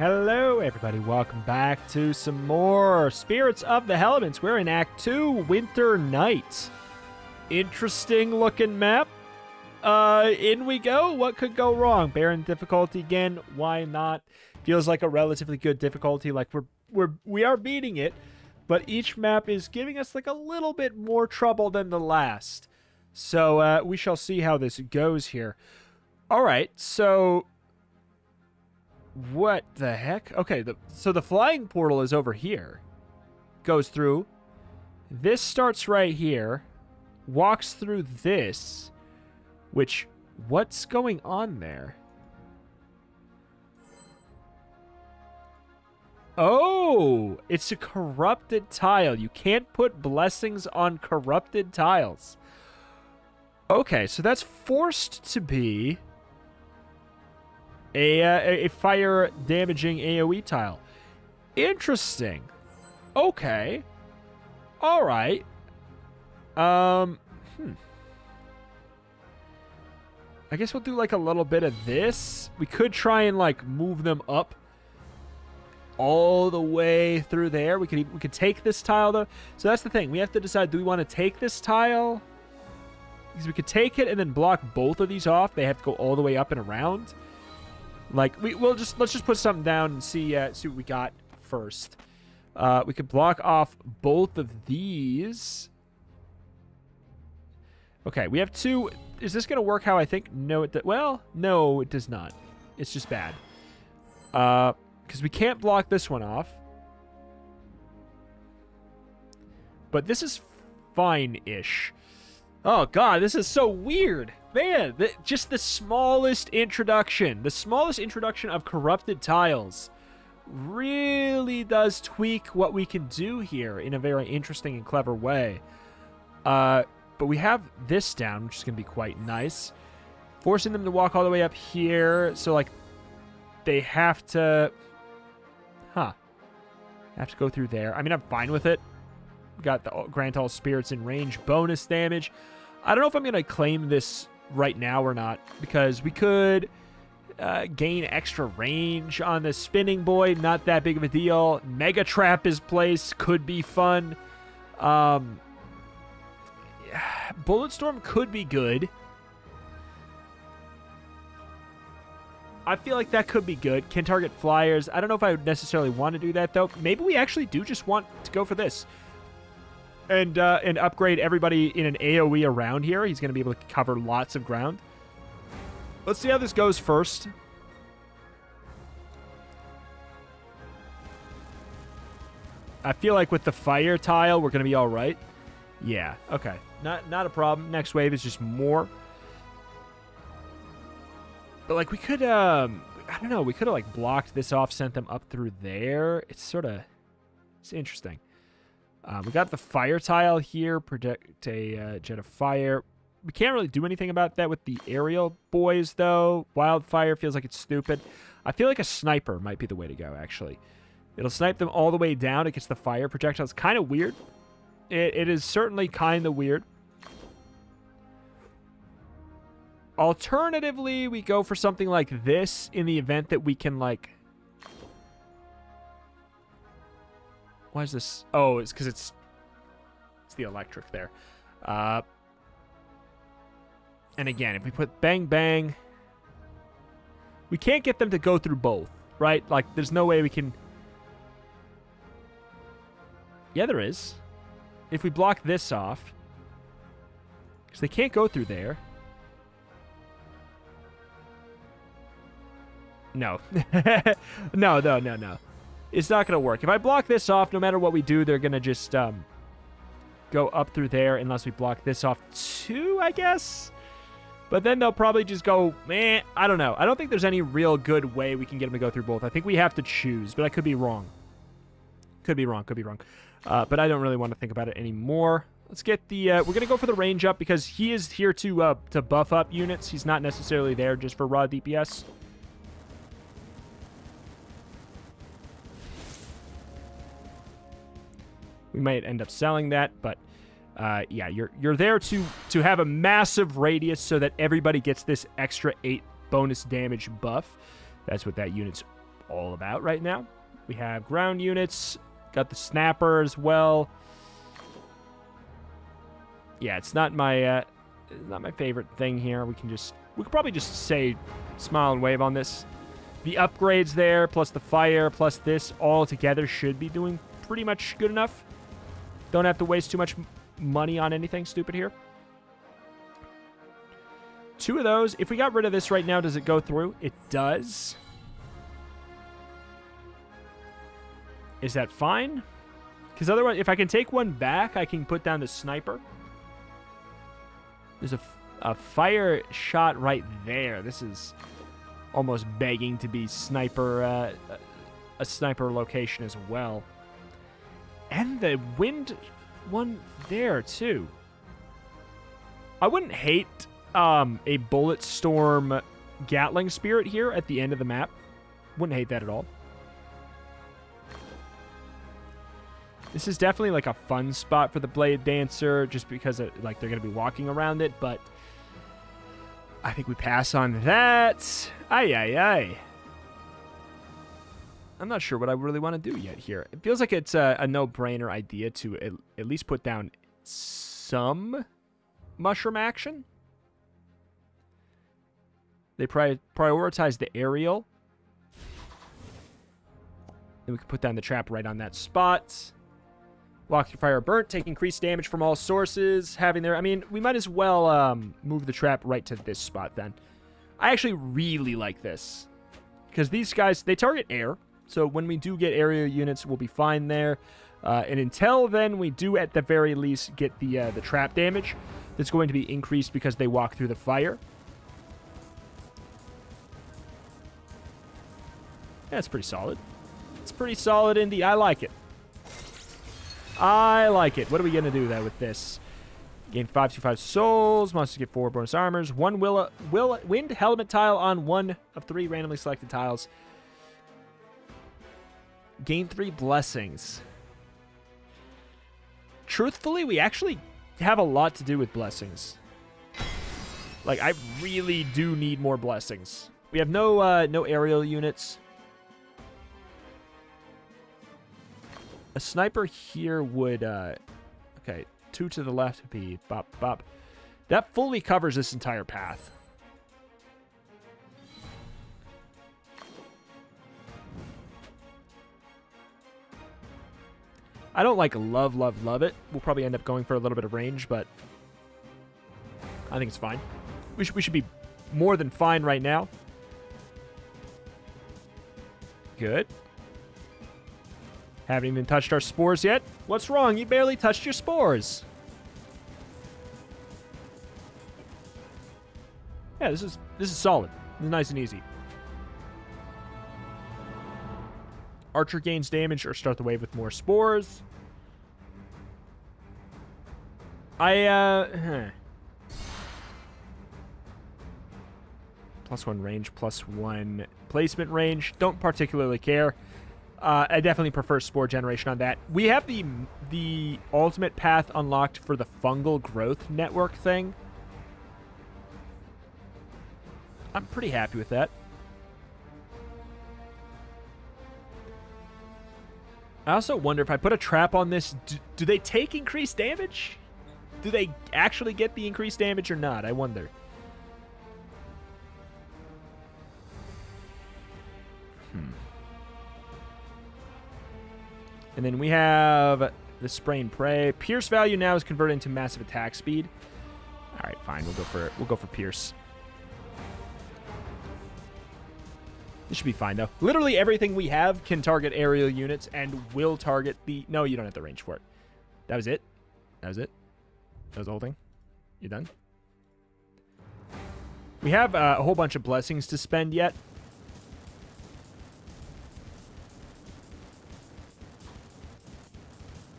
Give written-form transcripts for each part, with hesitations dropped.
Hello, everybody. Welcome back to some more Spirits of the Hellements. We're in Act 2, Winter Night. Interesting looking map. In we go. What could go wrong? Baron difficulty again. Why not? Feels like a relatively good difficulty. Like we are beating it, but each map is giving us like a little bit more trouble than the last. So we shall see how this goes here. All right, so what the heck? Okay, so the flying portal is over here. Goes through. This starts right here. Walks through this. Which, what's going on there? Oh, it's a corrupted tile. You can't put blessings on corrupted tiles. Okay, so that's forced to be a fire damaging AoE tile. Interesting. Okay. All right. I guess we'll do like a little bit of this. We could try and like move them up all the way through there. We could take this tile though. So that's the thing. We have to decide, do we want to take this tile? Because we could take it and then block both of these off. They have to go all the way up and around. Like let's just put something down and see what we got first. We could block off both of these. Okay, we have two. Is this going to work how I think? No, well, no, it does not. It's just bad. Because we can't block this one off. But this is fine-ish. Oh, God, this is so weird. Man, just the smallest introduction of corrupted tiles really does tweak what we can do here in a very interesting and clever way. But we have this down, which is going to be quite nice. Forcing them to walk all the way up here. So, like, they have to... have to go through there. I mean, I'm fine with it. Got the grant all spirits in range bonus damage. I don't know if I'm going to claim this right now or not, because we could gain extra range on the spinning boy. Not that big of a deal. Mega Trap is placed. Could be fun. Bulletstorm could be good. I feel like that could be good. Can target flyers. I don't know if I would necessarily want to do that, though. Maybe we actually do just want to go for this. And upgrade everybody in an AoE around here. He's going to be able to cover lots of ground. Let's see how this goes first. I feel like with the fire tile, we're going to be all right. Yeah, okay. Not a problem. Next wave is just more. But, like, we could, I don't know. We could have, like, blocked this off, sent them up through there. It's interesting. We got the fire tile here. Protect a jet of fire. We can't really do anything about that with the aerial boys, though. Wildfire feels like it's stupid. I feel like a sniper might be the way to go, actually. It'll snipe them all the way down. It gets the fire projectile. It's kind of weird. It is certainly kind of weird. Alternatively, we go for something like this in the event that we can, like... Why is this? Oh, it's because it's the electric there. And again, if we put bang, bang... We can't get them to go through both, right? Like, there's no way we can... Yeah, there is. If we block this off... Because they can't go through there... No. No. It's not going to work. If I block this off, no matter what we do, they're going to just go up through there unless we block this off too, I guess. But then they'll probably just go, meh, I don't know. I don't think there's any real good way we can get them to go through both. I think we have to choose, but I could be wrong. Could be wrong. But I don't really want to think about it anymore. Let's get the... we're going to go for the range up because he is here to buff up units. He's not necessarily there just for raw DPS. We might end up selling that, but yeah, you're there to have a massive radius so that everybody gets this extra 8 bonus damage buff. That's what that unit's all about right now. We have ground units. Got the snapper as well. Yeah, it's not my favorite thing here. We could probably just say smile and wave on this. The upgrades there, plus the fire, plus this, all together should be doing pretty much good enough. Don't have to waste too much money on anything stupid here. 2 of those. If we got rid of this right now, does it go through? It does. Is that fine? Because otherwise, if I can take one back, I can put down the sniper. There's a fire shot right there. This is almost begging to be sniper, a sniper location as well. And the wind one there, too. I wouldn't hate a bullet storm Gatling spirit here at the end of the map. Wouldn't hate that at all. This is definitely like a fun spot for the Blade Dancer, just because like they're going to be walking around it, but I think we pass on that. Aye. I'm not sure what I really want to do yet here. It feels like it's a no-brainer idea to at least put down some mushroom action. They prioritize the aerial. Then we can put down the trap right on that spot. Walk through fire burnt, take increased damage from all sources. Having there, I mean, we might as well move the trap right to this spot then. I actually really like this. Because these guys, they target air. So when we do get aerial units, we'll be fine there. And until then, we do at the very least get the trap damage. That's going to be increased because they walk through the fire. Yeah, it's pretty solid. It's pretty solid, Indy. I like it. I like it. What are we going to do, though, with this? Gain 525 souls. Monsters get 4 bonus armors. 1 wind element tile on 1 of 3 randomly selected tiles. Gain 3 blessings. Truthfully, we actually have a lot to do with blessings. Like, I really do need more blessings. We have no aerial units. A sniper here would, okay, 2 to the left would be bop, bop. That fully covers this entire path. I don't like love it. We'll probably end up going for a little bit of range, but I think it's fine. We should be more than fine right now. Good. Haven't even touched our spores yet. What's wrong? You barely touched your spores. Yeah, this is solid. This is nice and easy. Archer gains damage or start the wave with more spores. +1 range, +1 placement range. Don't particularly care. I definitely prefer spore generation on that. We have the ultimate path unlocked for the fungal growth network thing. I'm pretty happy with that. I also wonder if I put a trap on this, do they take increased damage? Do they actually get the increased damage or not? I wonder. And then we have the spray and pray. Pierce value now is converted into massive attack speed. All right, fine. We'll go for Pierce. This should be fine, though. Literally everything we have can target aerial units and will target the... No, you don't have the range for it. That was it? That was it? That was the whole thing? You done? We have a whole bunch of blessings to spend yet.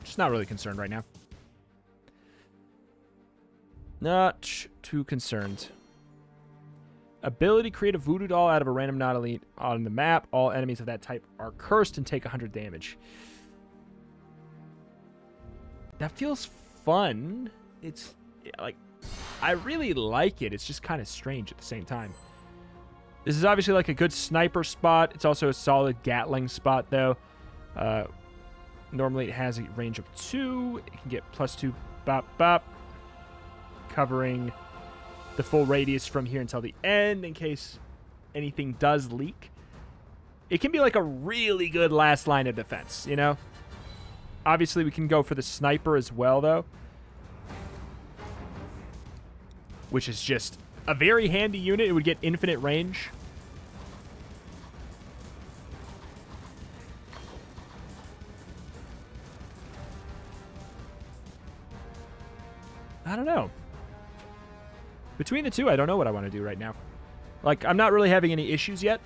Just not really concerned right now. Not too concerned. Ability, create a voodoo doll out of a random not elite on the map. All enemies of that type are cursed and take 100 damage. That feels fun. It's like, I really like it. It's just kind of strange at the same time. This is obviously like a good sniper spot. It's also a solid Gatling spot, though. Normally it has a range of 2. It can get +2 bop bop, covering the full radius from here until the end in case anything does leak. It can be like a really good last line of defense, you know? Obviously, we can go for the sniper as well, though, which is just a very handy unit. It would get infinite range. I don't know. Between the two, I don't know what I want to do right now. Like, I'm not really having any issues yet.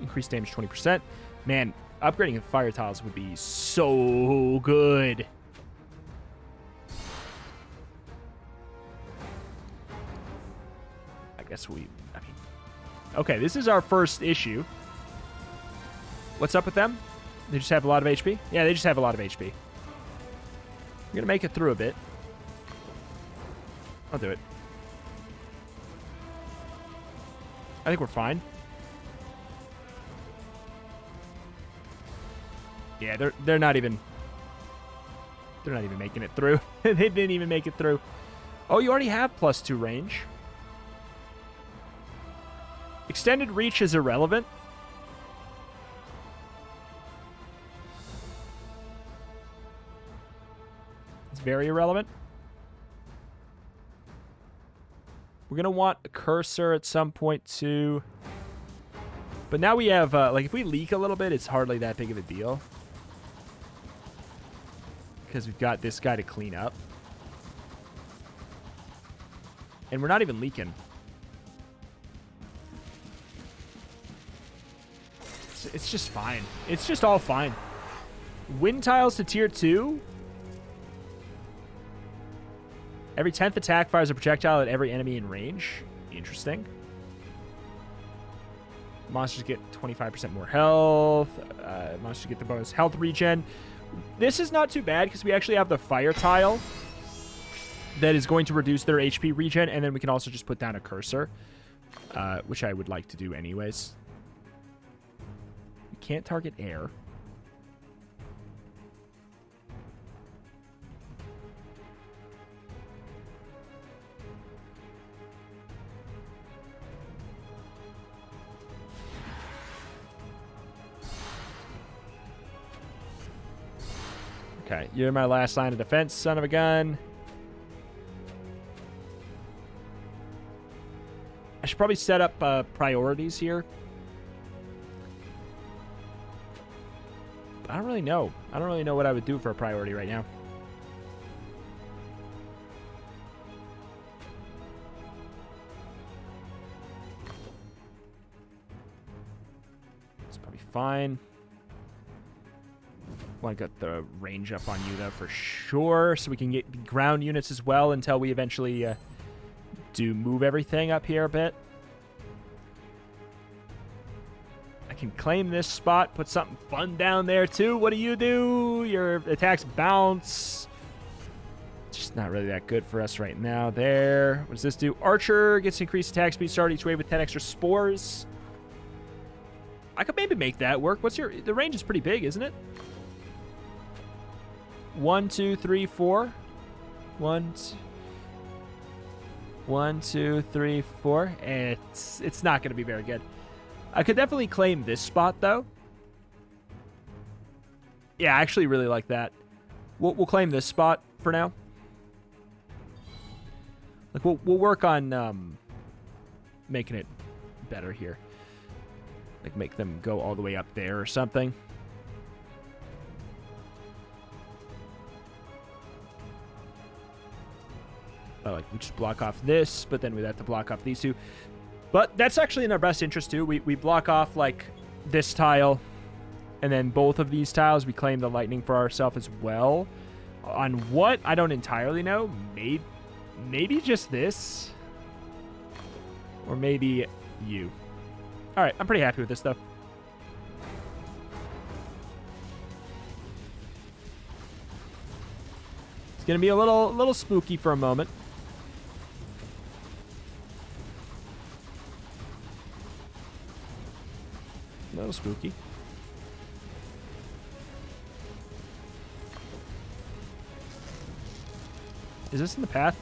Increased damage 20%. Man, upgrading the fire tiles would be so good. I mean, okay, this is our first issue. What's up with them? They just have a lot of HP? Yeah, they just have a lot of HP. We're going to make it through a bit. I'll do it. I think we're fine. Yeah, they're not even making it through. They didn't even make it through. Oh, you already have +2 range. Extended reach is irrelevant. It's very irrelevant. We're going to want a cursor at some point, too. But now we have, like, if we leak a little bit, it's hardly that big of a deal. Because we've got this guy to clean up. And we're not even leaking. It's just fine. It's just all fine. Wind tiles to tier 2. Every 10th attack fires a projectile at every enemy in range. Interesting. Monsters get 25% more health. Monsters get the bonus health regen. This is not too bad because we actually have the fire tile that is going to reduce their HP regen, and then we can also just put down a cursor, which I would like to do anyways. We can't target air. Okay, you're my last line of defense, son of a gun. I should probably set up priorities here. But I don't really know. I don't really know what I would do for a priority right now. It's probably fine. Want to get the range up on you, though, for sure, so we can get ground units as well until we eventually do move everything up here a bit. I can claim this spot, put something fun down there, too. What do? Your attacks bounce. It's just not really that good for us right now. There. What does this do? Archer gets increased attack speed, start each wave with 10 extra spores. I could maybe make that work. The range is pretty big, isn't it? 1, 2, 3, 4. 1, 2, 3, 4. It's not going to be very good. I could definitely claim this spot, though. Yeah, I actually really like that. We'll claim this spot for now. Like we'll work on making it better here. Like make them go all the way up there or something. Like we just block off this, but then we'd have to block off these two. But that's actually in our best interest too. We block off like this tile, and then both of these tiles we claim the lightning for ourselves as well. On what? I don't entirely know. Maybe just this, or maybe you. All right, I'm pretty happy with this though. It's gonna be a little spooky for a moment. little spooky. Is this in the path?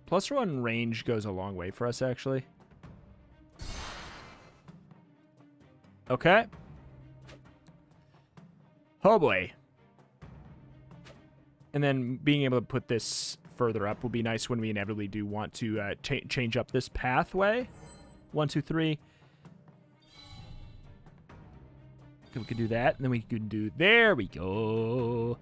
+1 range goes a long way for us, actually. Okay. Oh, boy. And then being able to put this further up will be nice when we inevitably do want to change up this pathway. 1, 2, 3. We could do that, and then we could do... There we go.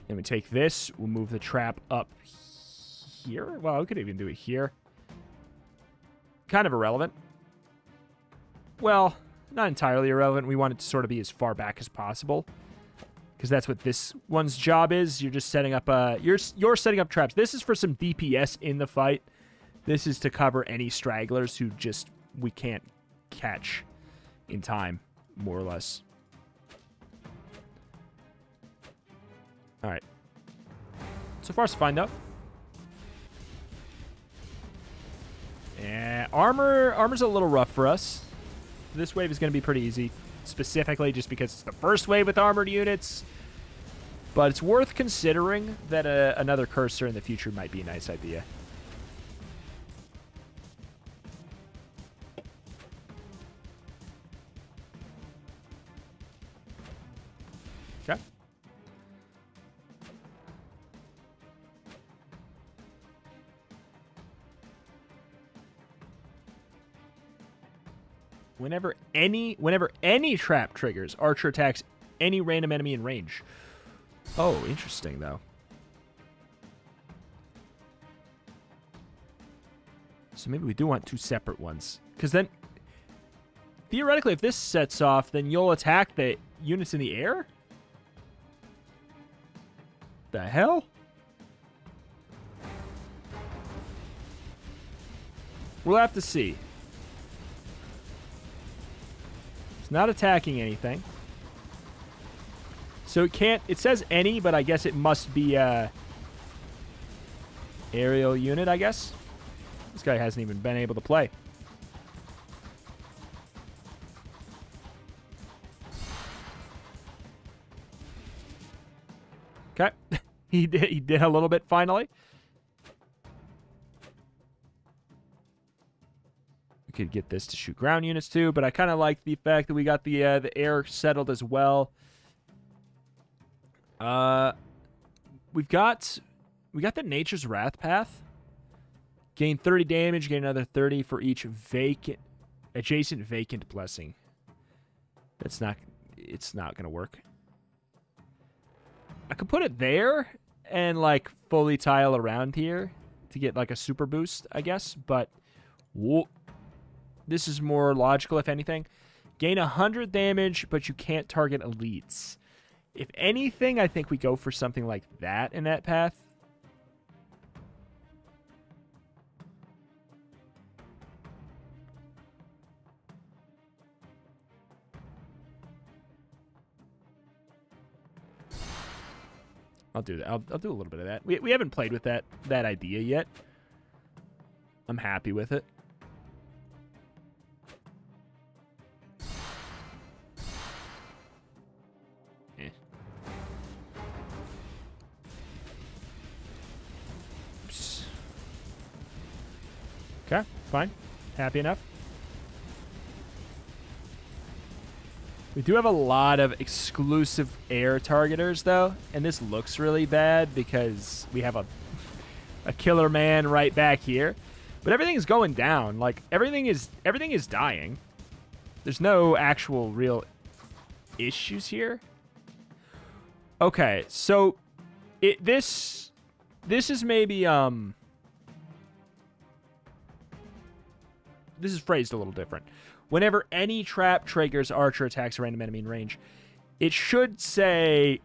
Then we take this. We'll move the trap up here. Well, we could even do it here. Kind of irrelevant. Well, not entirely irrelevant. We want it to sort of be as far back as possible, because that's what this one's job is. You're just setting up you're setting up traps. This is for some DPS in the fight. This is to cover any stragglers who just we can't catch in time, more or less. All right. So far, so fine, though. Yeah, armor's a little rough for us. This wave is going to be pretty easy, specifically just because it's the first wave with armored units. But it's worth considering that another cursor in the future might be a nice idea. Okay. Whenever any trap triggers, Archer attacks any random enemy in range. Oh, interesting, though. So maybe we do want 2 separate ones. Because then, theoretically, if this sets off, then you'll attack the units in the air? The hell? We'll have to see. It's not attacking anything. So it can't... It says any, but I guess it must be a aerial unit, I guess. This guy hasn't even been able to play. Okay. He did a little bit, finally. We could get this to shoot ground units, too, but I kind of like the fact that we got the air settled as well. We got the Nature's Wrath path. Gain 30 damage, gain another 30 for each adjacent vacant blessing. It's not gonna work. I could put it there and like fully tile around here to get like a super boost, I guess, but this is more logical if anything. Gain 100 damage, but you can't target elites. If anything, I think we go for something like that in that path. I'll do that. I'll do a little bit of that. We haven't played with that idea yet. I'm happy with it. Okay, fine. Happy enough. We do have a lot of exclusive air targeters, though, and this looks really bad because we have a killer man right back here. But everything is going down. Like, everything is dying. There's no actual real issues here. Okay, so this is maybe this is phrased a little different. Whenever any trap triggers, Archer attacks a random enemy in range. It should say,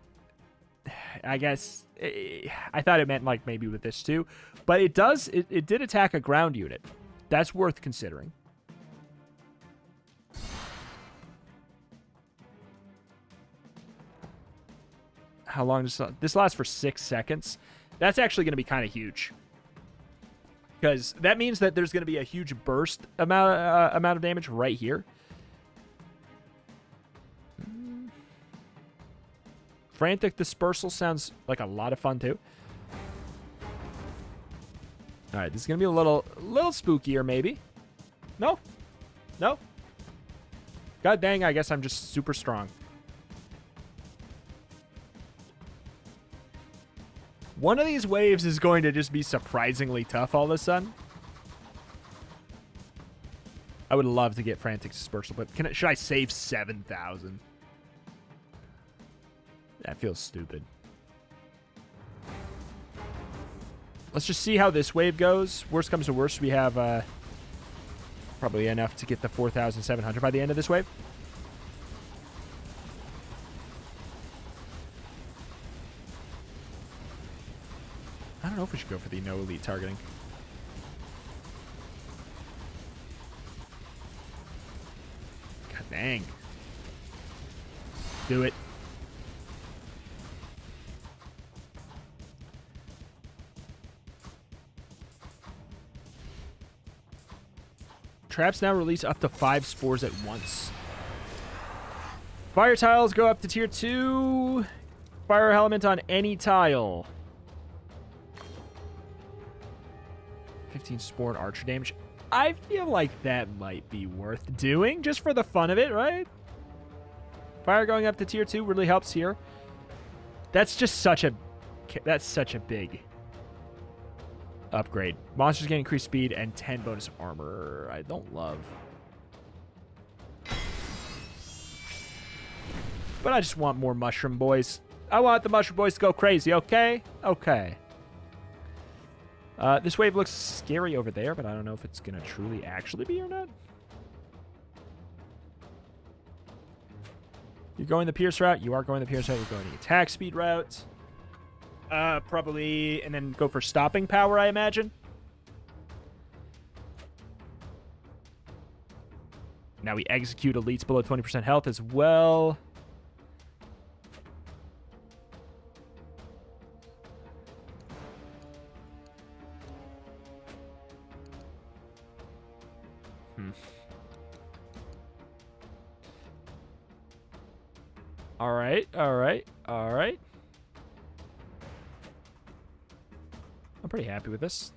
I guess, I thought it meant like maybe with this too, but it does. It did attack a ground unit. That's worth considering. How long does this last? For 6 seconds. That's actually going to be kind of huge, because that means that there's going to be a huge burst amount of damage right here. Frantic Dispersal sounds like a lot of fun too. All right, this is going to be a little spookier maybe. No. No. God dang, I guess I'm just super strong. One of these waves is going to just be surprisingly tough all of a sudden. I would love to get Frantic Dispersal, but should I save 7,000? That feels stupid. Let's just see how this wave goes. Worst comes to worst, we have probably enough to get the 4,700 by the end of this wave. I don't know if we should go for the no elite targeting. God dang. Do it. Traps now release up to 5 spores at once. Fire tiles go up to tier 2. Fire element on any tile. 15 spore and archer damage. I feel like that might be worth doing just for the fun of it, right? Fire going up to tier 2 really helps here. That's just such a big upgrade. Monsters get increased speed and 10 bonus armor. I don't love. But I just want more mushroom boys. I want the mushroom boys to go crazy, okay? Okay. This wave looks scary over there, but I don't know if it's going to truly actually be or not. You're going the Pierce route. You are going the Pierce route. You're going the attack speed route. Probably, and then go for stopping power, I imagine. Now we execute elites below 20% health as well. All right, all right, all right. I'm pretty happy with this.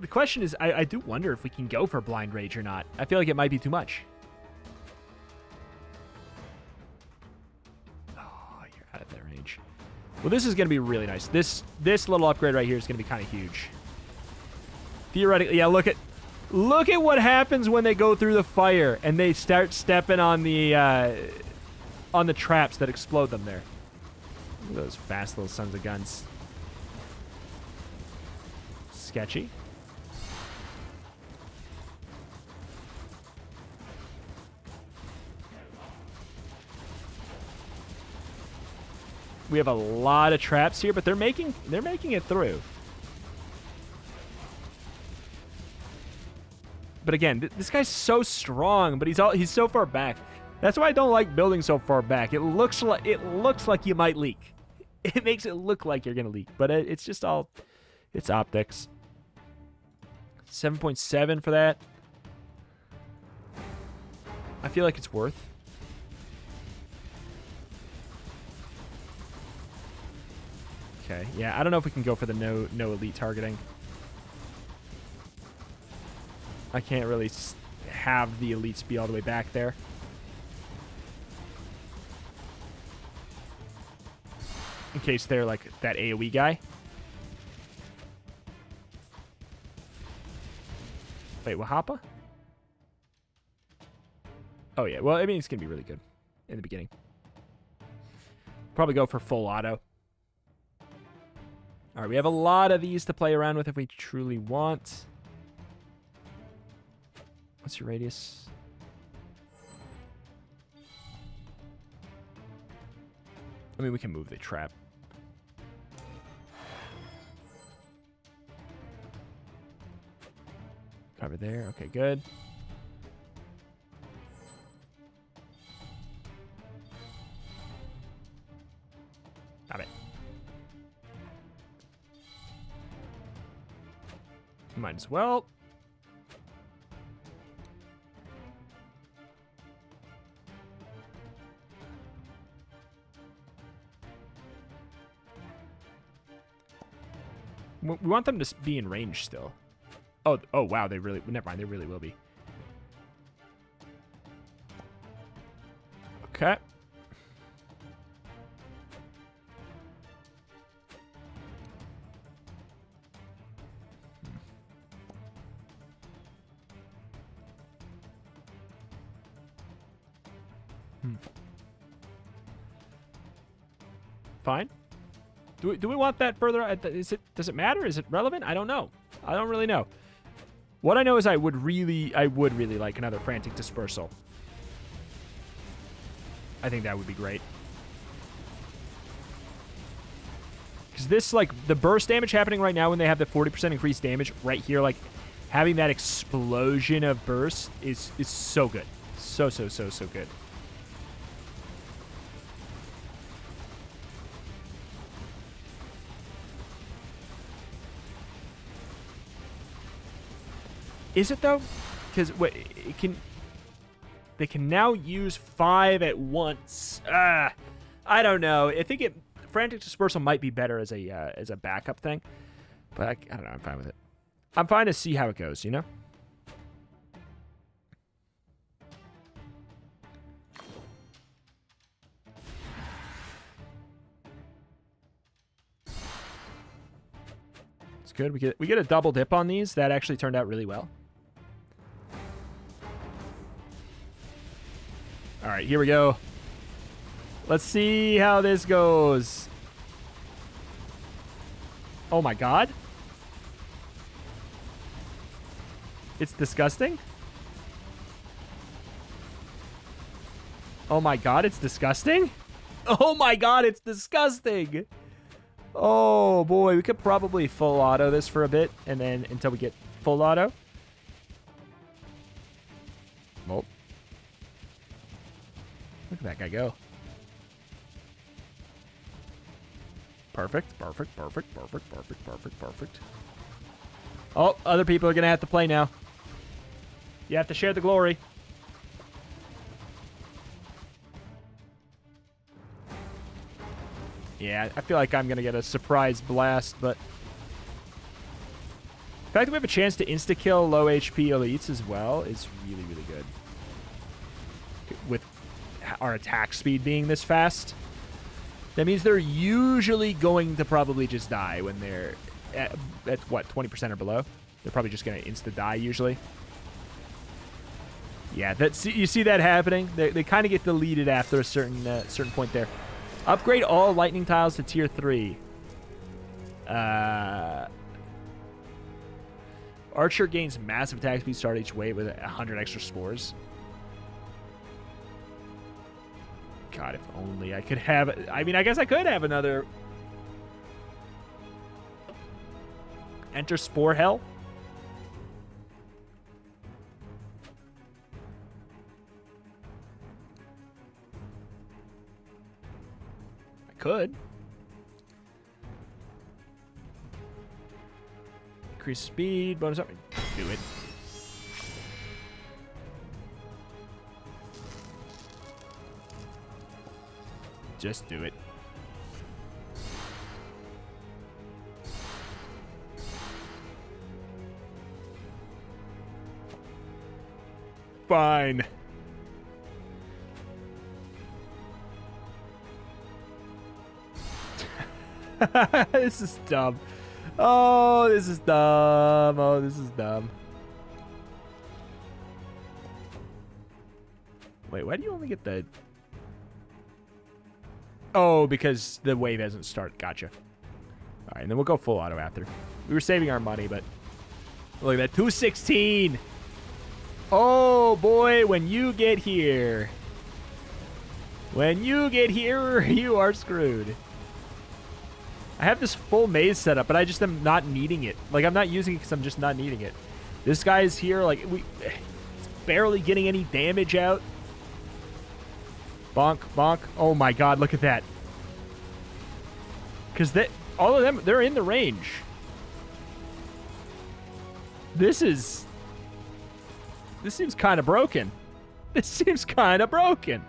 The question is, I do wonder if we can go for Blind Rage or not. I feel like it might be too much. Oh, you're out of that range. Well, this is going to be really nice. This little upgrade right here is going to be kind of huge. Theoretically, yeah, look at what happens when they go through the fire and they start stepping on the traps that explode them there. Look at those fast little sons of guns. Sketchy. We have a lot of traps here, but they're making it through. But again, this guy's so strong, but he's so far back. That's why I don't like building so far back. It looks like you might leak. It makes it look like you're gonna leak, but it's just all, it's optics. 7.7 for that. I feel like it's worth. Okay, yeah, I don't know if we can go for the no elite targeting. I can't really have the elites be all the way back there. In case they're like that AoE guy. Wait, Wahapa? Oh yeah, well, I mean, it's going to be really good in the beginning. Probably go for full auto. All right, we have a lot of these to play around with if we truly want. What's your radius? I mean, we can move the trap. Cover there. Okay, good. Got it. Might as well. We want them to be in range still. Oh, wow, they really... Never mind, they really will be. Okay. Fine. Do we want that further? Does it matter? Is it relevant? I don't know. I don't really know. What I know is I would really like another Frantic Dispersal. I think that would be great. Because this, like, the burst damage happening right now when they have the 40% increased damage right here, like, having that explosion of burst is so good. So good. Is it though? Because they can now use 5 at once. I don't know. I think Frantic Dispersal might be better as a backup thing, but I don't know. I'm fine with it. I'm fine to see how it goes. You know. It's good. We get a double dip on these. That actually turned out really well. All right, here we go. Let's see how this goes. Oh my god. It's disgusting. Oh my god, it's disgusting. Oh my god, it's disgusting. Oh boy, we could probably full auto this for a bit and then until we get full auto. Well. Look at that guy go. Perfect. Oh, other people are going to have to play now. You have to share the glory. Yeah, I feel like I'm going to get a surprise blast, but... The fact that we have a chance to insta-kill low HP elites as well is really, really good. With our attack speed being this fast, that means they're usually going to probably just die when they're at what, 20% or below. They're probably just going to insta die usually. Yeah, you see that happening. They kind of get deleted after a certain point there. Upgrade all lightning tiles to tier 3. Archer gains massive attack speed start each wave with 100 extra spores. God, if only I could have... I mean, I guess I could have another... Enter Spore Hell. I could. Increase speed, bonus up. Do it. Just do it. Fine. This is dumb. Oh, this is dumb. Oh, this is dumb. Wait, why do you only get the... Oh, because the wave hasn't started. Gotcha. All right, and then we'll go full auto after. We were saving our money, but... Look at that. 216. Oh, boy, when you get here. When you get here, you are screwed. I have this full maze set up, but I just am not needing it. Like, I'm not using it because I'm just not needing it. This guy's here, like, it's barely getting any damage out. Bonk, bonk. Oh my god, look at that. Because all of them, they're in the range. This seems kind of broken. This seems kind of broken.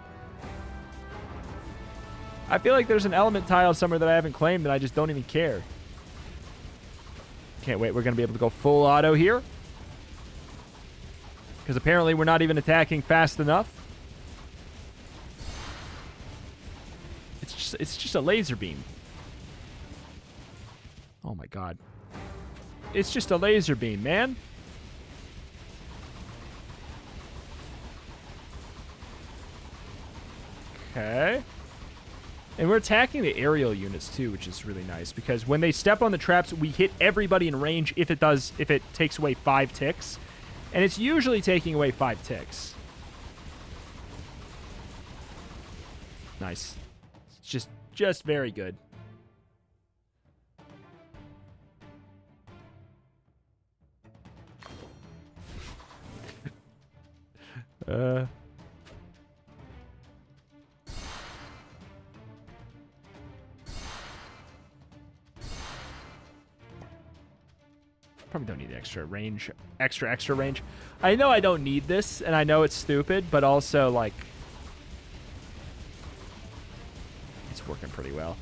I feel like there's an element tile somewhere that I haven't claimed and I just don't even care. Can't wait. We're going to be able to go full auto here. Because apparently we're not even attacking fast enough. It's just a laser beam. Oh my god. It's just a laser beam, man. Okay. And we're attacking the aerial units too, which is really nice because when they step on the traps, we hit everybody in range if it takes away 5 ticks. And it's usually taking away 5 ticks. Nice. It's just very good. Probably don't need extra range. Extra range. I know I don't need this, and I know it's stupid, but also, like, it's working pretty well.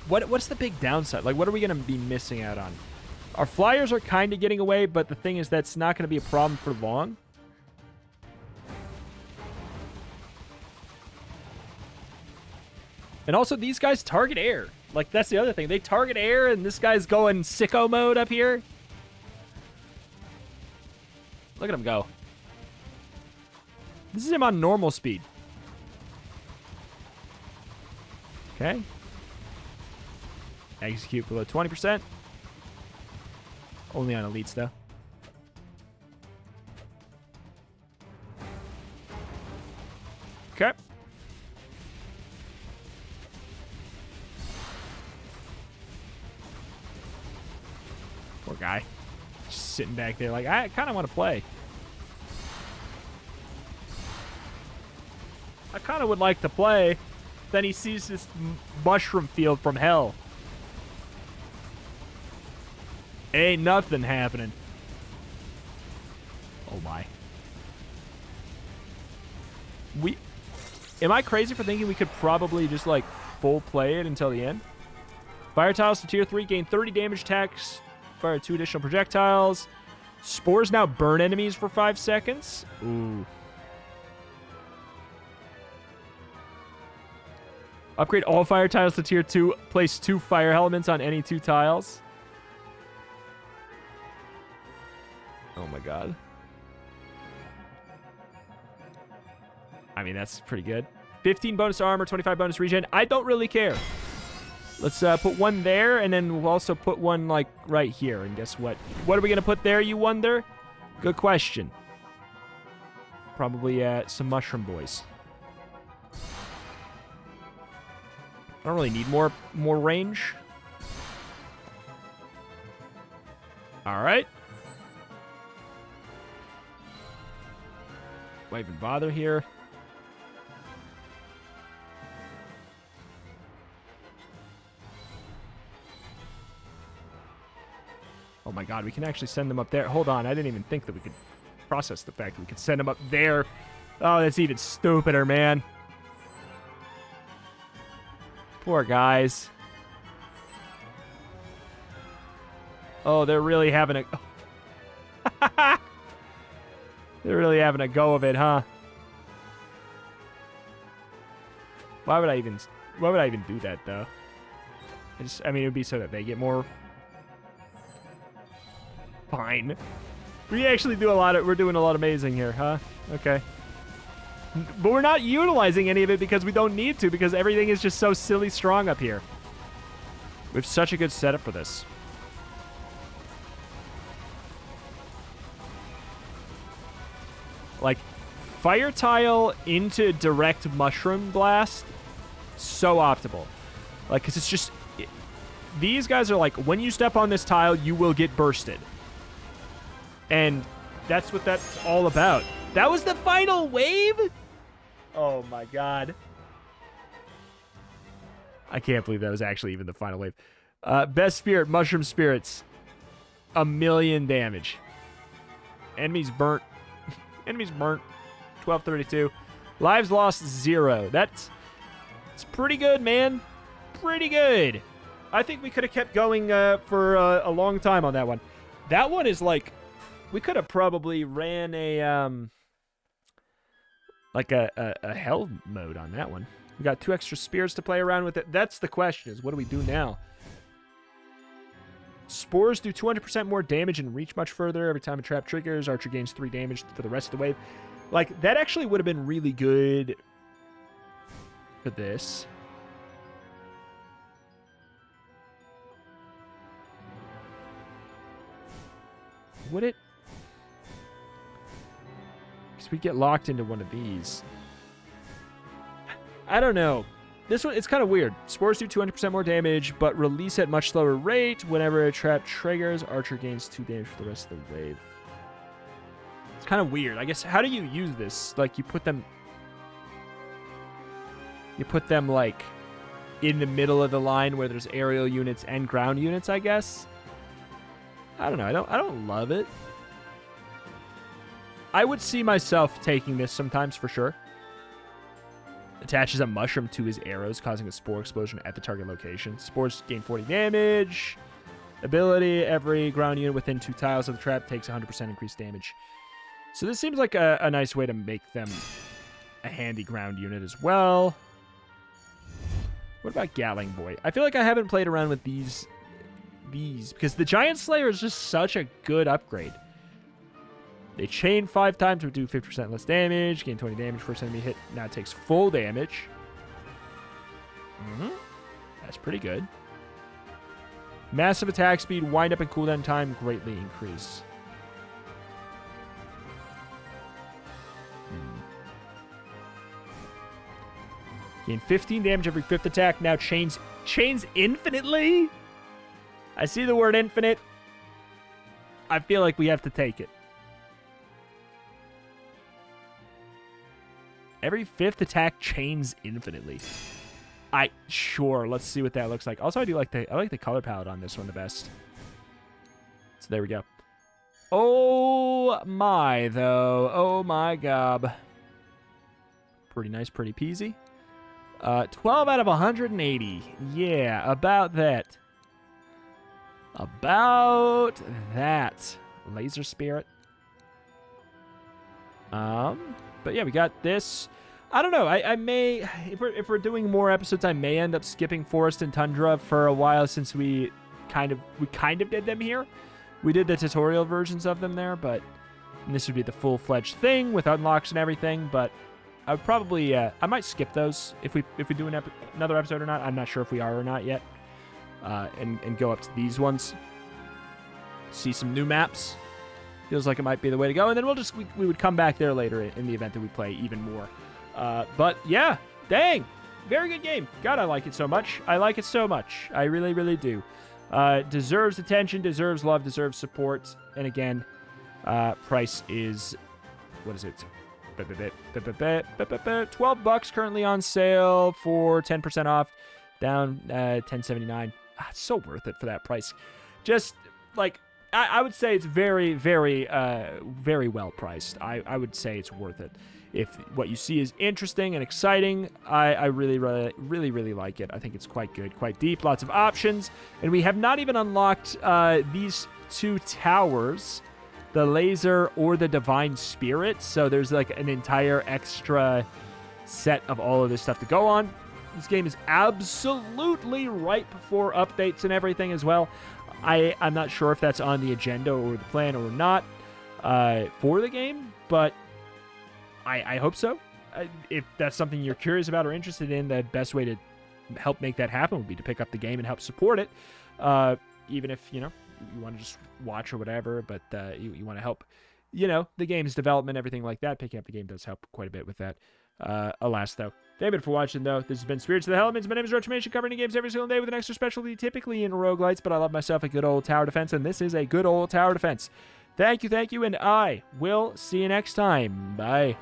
What's the big downside? Like, what are we going to be missing out on? Our flyers are kind of getting away, but the thing is that's not going to be a problem for long. And also, these guys target air. Like, that's the other thing. They target air, and this guy's going sicko mode up here. Look at him go. This is him on normal speed. Okay. Execute below 20%. Only on elites, though. Okay. Poor guy. Just sitting back there like, I kind of want to play. I kind of would like to play. Then he sees this mushroom field from hell. Ain't nothing happening. Oh my. Am I crazy for thinking we could probably just like full play it until the end? Fire tiles to tier 3 gain 30 damage attacks. Fire 2 additional projectiles. Spores now burn enemies for 5 seconds. Ooh. Upgrade all fire tiles to tier 2. Place 2 fire elements on any 2 tiles. Oh my god. I mean, that's pretty good. 15 bonus armor, 25 bonus regen. I don't really care. Let's put one there, and then we'll also put one, like, right here. And guess what? What are we going to put there, you wonder? Good question. Probably some mushroom boys. I don't really need more range. All right. Why even bother here? Oh my god, we can actually send them up there. Hold on, I didn't even think that we could process the fact that we could send them up there. Oh, that's even stupider, man. Poor guys. Oh, they're really having a... They're really having a go of it, huh? Why would I even do that, though? I mean, it would be so that they get more... Fine. We actually do we're doing a lot of amazing here, huh? Okay. But we're not utilizing any of it because we don't need to, because everything is just so silly strong up here. We have such a good setup for this. Like, fire tile into direct mushroom blast, so optimal. Like, because it's just... These guys are like, when you step on this tile, you will get bursted. And that's what that's all about. That was the final wave? Oh, my God. I can't believe that was actually even the final wave. Best spirit, mushroom spirits. 1,000,000 damage. Enemies burnt. Enemies burnt. 1232. Lives lost 0. It's pretty good, man. Pretty good. I think we could have kept going for a long time on that one. That one is like, we could have probably ran a like a hell mode on that one. We got 2 extra spears to play around with it. That's the question, is what do we do now? Spores do 200% more damage and reach much further. Every time a trap triggers, Archer gains 3 damage for the rest of the wave. Like, that actually would have been really good for this. Would it? Because we get locked into one of these. I don't know. This one, it's kind of weird. Spores do 200% more damage, but release at much slower rate. Whenever a trap triggers, Archer gains 2 damage for the rest of the wave. It's kind of weird. I guess, how do you use this? Like, you put them, like, in the middle of the line where there's aerial units and ground units, I guess. I don't know. I don't love it. I would see myself taking this sometimes for sure. Attaches a mushroom to his arrows, causing a spore explosion at the target location. Spores gain 40 damage. Ability, every ground unit within 2 tiles of the trap takes 100% increased damage. So this seems like a nice way to make them a handy ground unit as well. What about Gatling Boy? I feel like I haven't played around with these because the Giant Slayer is just such a good upgrade. They chain 5 times, would do 50% less damage, gain 20 damage first enemy hit. Now it takes full damage. That's pretty good. Massive attack speed, wind up and cooldown time greatly increase. Gain 15 damage every 5th attack. Now chains infinitely. I see the word infinite. I feel like we have to take it. Every 5th attack chains infinitely. Sure, let's see what that looks like. Also, I like the color palette on this one the best. So there we go. Oh my, though. Oh my gob. Pretty nice, pretty peasy. 12 out of 180. Yeah, about that. About that. Laser Spirit. But yeah, we got this. I don't know. I may, if we're doing more episodes, I may end up skipping Forest and Tundra for a while since we kind of did them here. We did the tutorial versions of them there, but this would be the full-fledged thing with unlocks and everything. But I would probably, I might skip those if we do another episode or not. I'm not sure if we are or not yet. And go up to these ones. See some new maps. Feels like it might be the way to go. And then we would come back there later in the event that we play even more. But yeah, dang. Very good game. God, I like it so much. I like it so much. I really, really do. Deserves attention, deserves love, deserves support. And again, price is, what is it? $12 currently on sale for 10% off. Down $10.79. It's so worth it for that price. Just like, I would say it's very, very, very well priced. I would say it's worth it. If what you see is interesting and exciting, I really, really, really, really like it. I think it's quite good, quite deep, lots of options. And we have not even unlocked these 2 towers, the Laser or the Divine Spirit. So there's like an entire extra set of all of this stuff to go on. This game is absolutely ripe for updates and everything as well. I'm not sure if that's on the agenda or the plan or not for the game, but I hope so. If that's something you're curious about or interested in, the best way to help make that happen would be to pick up the game and help support it. Even if, you want to just watch or whatever, but you want to help you know, the game's development, everything like that. Picking up the game does help quite a bit with that. Alas, though. Thank you for watching, though. This has been Spirits of the Hellements. My name is Retromation, covering the games every single day with an extra specialty, typically in roguelites, but I love myself a good old tower defense, and this is a good old tower defense. Thank you, and I will see you next time. Bye.